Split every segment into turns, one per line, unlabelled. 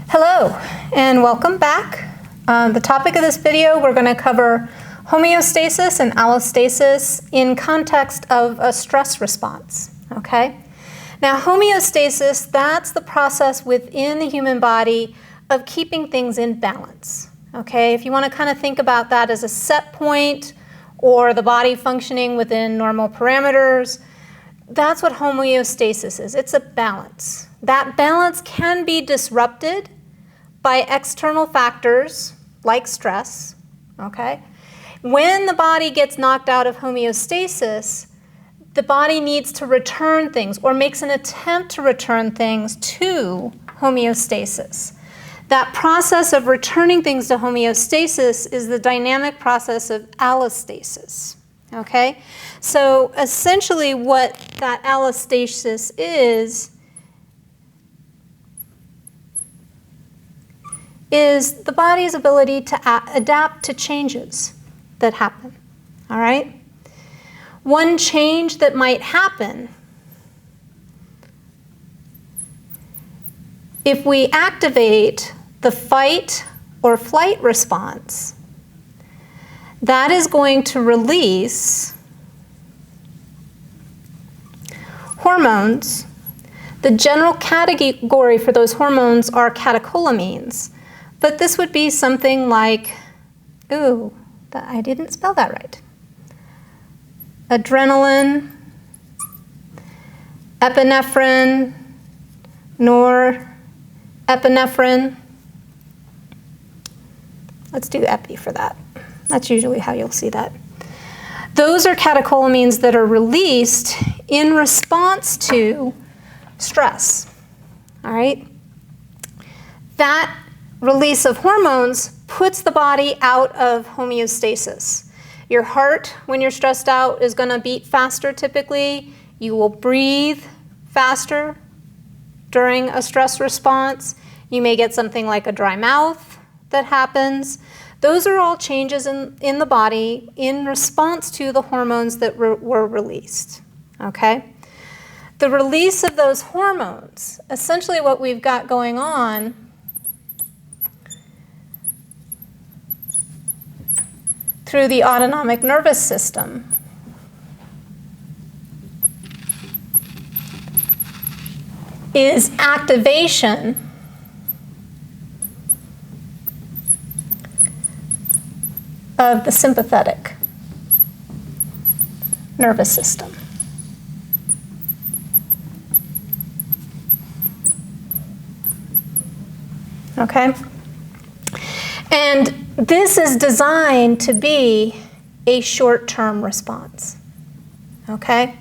Hello, and welcome back. The topic of this video, we're going to cover homeostasis and allostasis in context of a stress response, okay? Now, homeostasis, that's the process within the human body of keeping things in balance, okay? If you want to kind of think about that as a set point or the body functioning within normal parameters, that's what homeostasis is. It's a balance. That balance can be disrupted by external factors like stress, okay? When the body gets knocked out of homeostasis, the body needs to return things or makes an attempt to return things to homeostasis. That process of returning things to homeostasis is the dynamic process of allostasis, okay? So essentially what that allostasis is the body's ability to adapt to changes that happen, all right? One change that might happen if we activate the fight or flight response, that is going to release hormones. The general category for those hormones are catecholamines. But this would be something like, I didn't spell that right. Adrenaline, epinephrine, norepinephrine. Let's do epi for that. That's usually how you'll see that. Those are catecholamines that are released in response to stress, all right? That release of hormones puts the body out of homeostasis. Your heart, when you're stressed out, is going to beat faster typically. You will breathe faster during a stress response. You may get something like a dry mouth that happens. Those are all changes in the body in response to the hormones that were released, okay? The release of those hormones, essentially what we've got going on through the autonomic nervous system is activation of the sympathetic nervous system. Okay? And this is designed to be a short-term response, okay?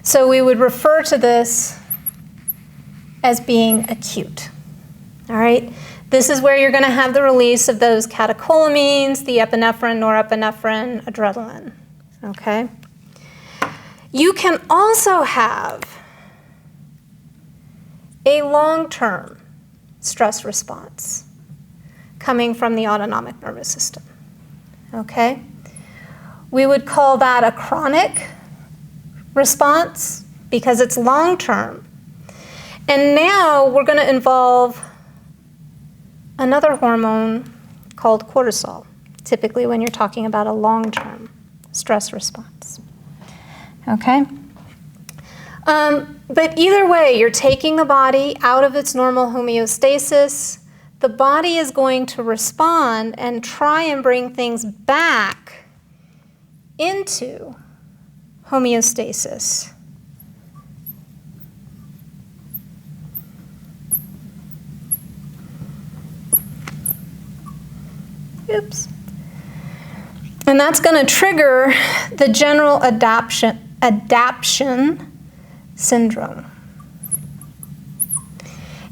So we would refer to this as being acute, all right? This is where you're going to have the release of those catecholamines, the epinephrine, norepinephrine, adrenaline, okay? You can also have a long-term stress response coming from the autonomic nervous system, okay? We would call that a chronic response because it's long-term. And now we're going to involve another hormone called cortisol, typically when you're talking about a long-term stress response, okay? But either way, you're taking the body out of its normal homeostasis. The body is going to respond and try and bring things back into homeostasis. Oops. And that's going to trigger the general adaptation syndrome.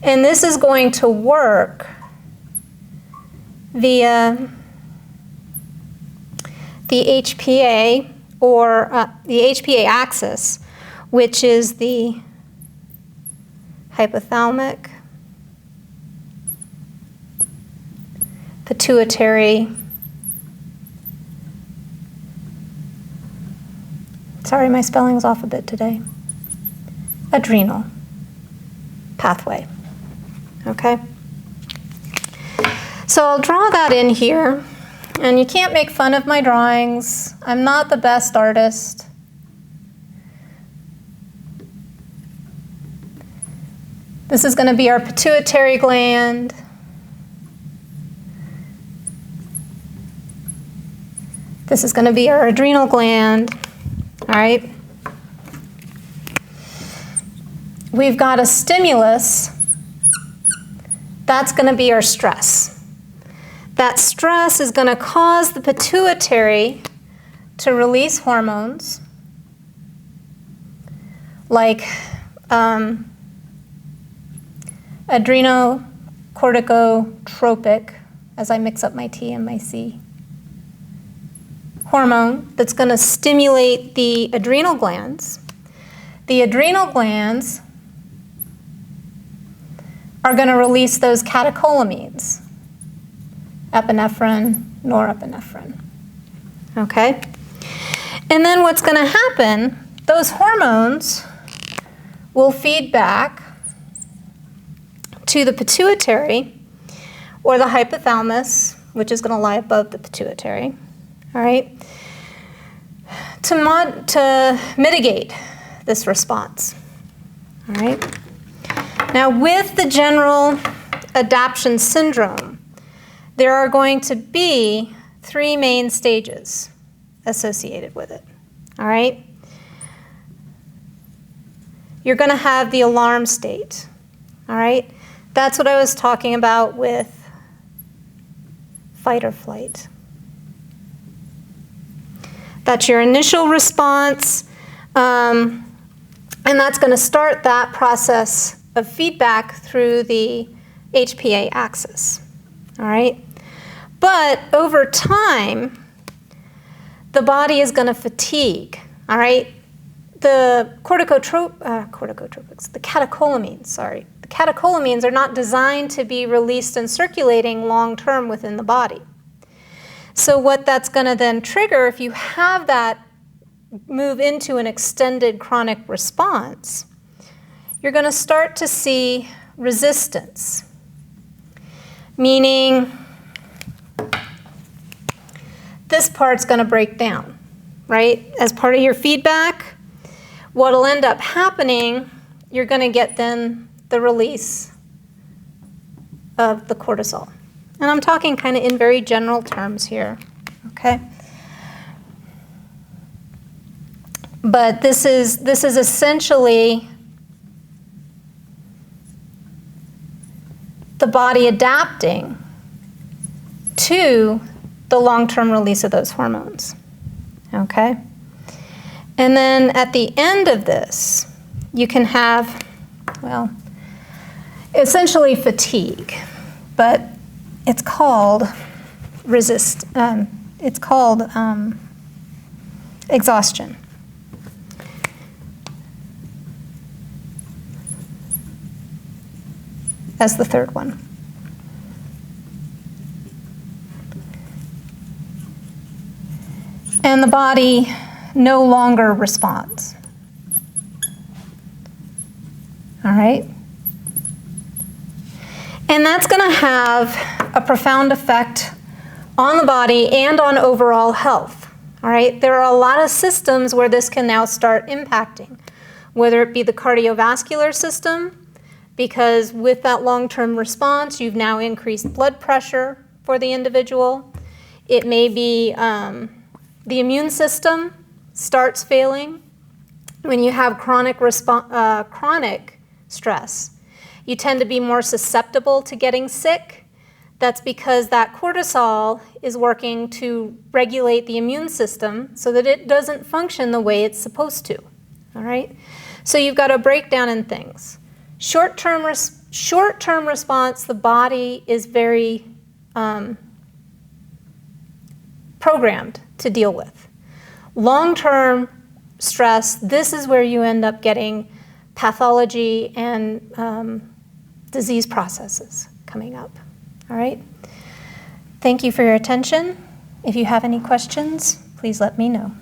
And this is going to work via the HPA or the HPA axis, which is the hypothalamic, pituitary, sorry, my spelling's off a bit today, adrenal pathway, okay? So I'll draw that in here, and you can't make fun of my drawings. I'm not the best artist. This is going to be our pituitary gland. This is going to be our adrenal gland. All right. We've got a stimulus. That's going to be our stress. That stress is going to cause the pituitary to release hormones like adrenocorticotropic, as I mix up my T and my C, hormone that's going to stimulate the adrenal glands. The adrenal glands are going to release those catecholamines, epinephrine, norepinephrine. Okay? And then what's going to happen, those hormones will feed back to the pituitary or the hypothalamus, which is going to lie above the pituitary, all right, to mitigate this response, all right? Now, with the general adaptation syndrome, there are going to be 3 main stages associated with it, all right? You're going to have the alarm state, all right? That's what I was talking about with fight or flight. That's your initial response, and that's going to start that process of feedback through the HPA axis, all right? But over time, the body is going to fatigue, all right? The the catecholamines are not designed to be released and circulating long-term within the body. So what that's going to then trigger, if you have that move into an extended chronic response, you're going to start to see resistance, meaning this part's going to break down, right? As part of your feedback, what'll end up happening, you're going to get then the release of the cortisol. And I'm talking kind of in very general terms here, okay? But this is essentially the body adapting to the long-term release of those hormones, okay? And then at the end of this, you can have, well, essentially fatigue, but it's called exhaustion. As the third one. And the body no longer responds. All right? And that's going to have a profound effect on the body and on overall health. All right? There are a lot of systems where this can now start impacting, whether it be the cardiovascular system, because with that long-term response, you've now increased blood pressure for the individual. It may be the immune system starts failing when you have chronic stress. You tend to be more susceptible to getting sick. That's because that cortisol is working to regulate the immune system so that it doesn't function the way it's supposed to, all right? So you've got a breakdown in things. Short-term response, the body is very programmed to deal with. Long-term stress, this is where you end up getting pathology and disease processes coming up. All right? Thank you for your attention. If you have any questions, please let me know.